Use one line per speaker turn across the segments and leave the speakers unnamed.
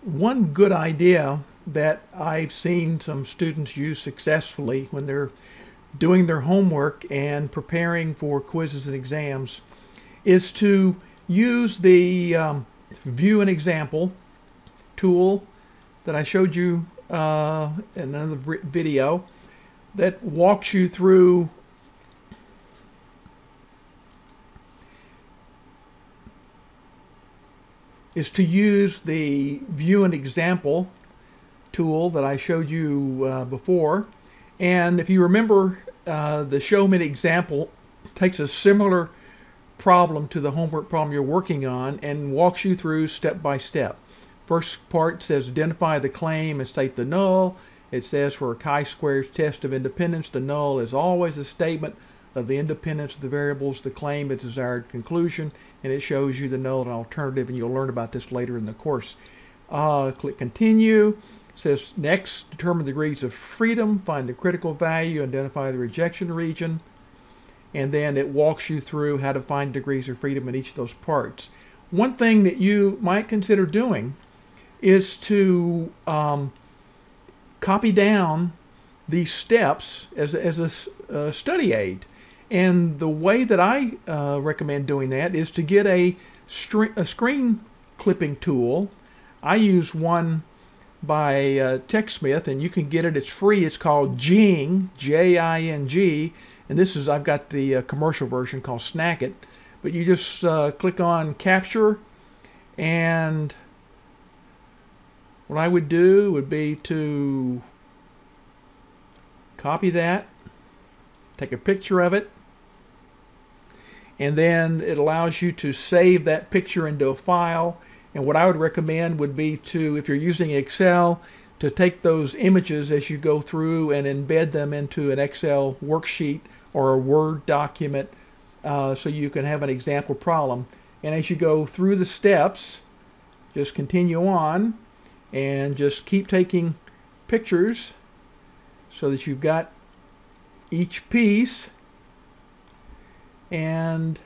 One good idea that I've seen some students use successfully when they're doing their homework and preparing for quizzes and exams is to use the view an example tool that I showed you in another video that walks you through is to use the view an example tool that I showed you before. And if you remember, the show me an example takes a similar problem to the homework problem you're working on and walks you through step by step. First part says identify the claim and state the null. It says for a chi-squared test of independence, the null is always a statement of the independence of the variables, the claim, its desired conclusion, and it shows you the null and alternative, and you'll learn about this later in the course. Click continue. It says next, determine the degrees of freedom, find the critical value, identify the rejection region, and then it walks you through how to find degrees of freedom in each of those parts. One thing that you might consider doing is to copy down these steps as a study aid. And the way that I recommend doing that is to get a screen clipping tool. I use one by TechSmith, and you can get it. It's free. It's called Jing, J-I-N-G, and this is, I've got the commercial version called Snack It. But you just click on Capture, and what I would do would be to copy that, take a picture of it, and then it allows you to save that picture into a file. And what I would recommend would be to, if you're using Excel, to take those images as you go through and embed them into an Excel worksheet or a Word document so you can have an example problem. And as you go through the steps, just continue on and just keep taking pictures so that you've got each piece, and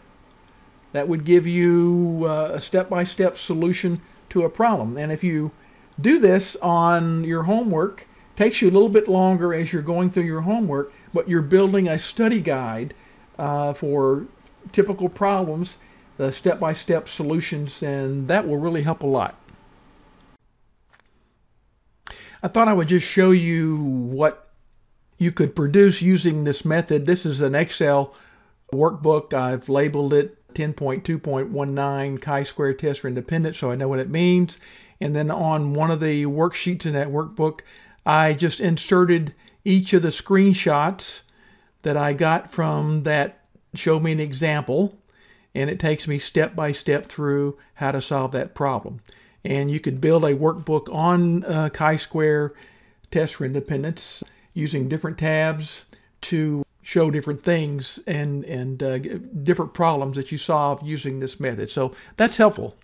that would give you a step-by-step solution to a problem. And if you do this on your homework, it takes you a little bit longer as you're going through your homework, but you're building a study guide for typical problems, the step-by-step solutions, and that will really help a lot. I thought I would just show you what you could produce using this method. This is an Excel workbook. I've labeled it 10.2.19 chi-square test for independence, so I know what it means. And then on one of the worksheets in that workbook, I just inserted each of the screenshots that I got from that show me an example, and it takes me step by step through how to solve that problem. And you could build a workbook on chi-square test for independence using different tabs to show different things and different problems that you solve using this method. So that's helpful.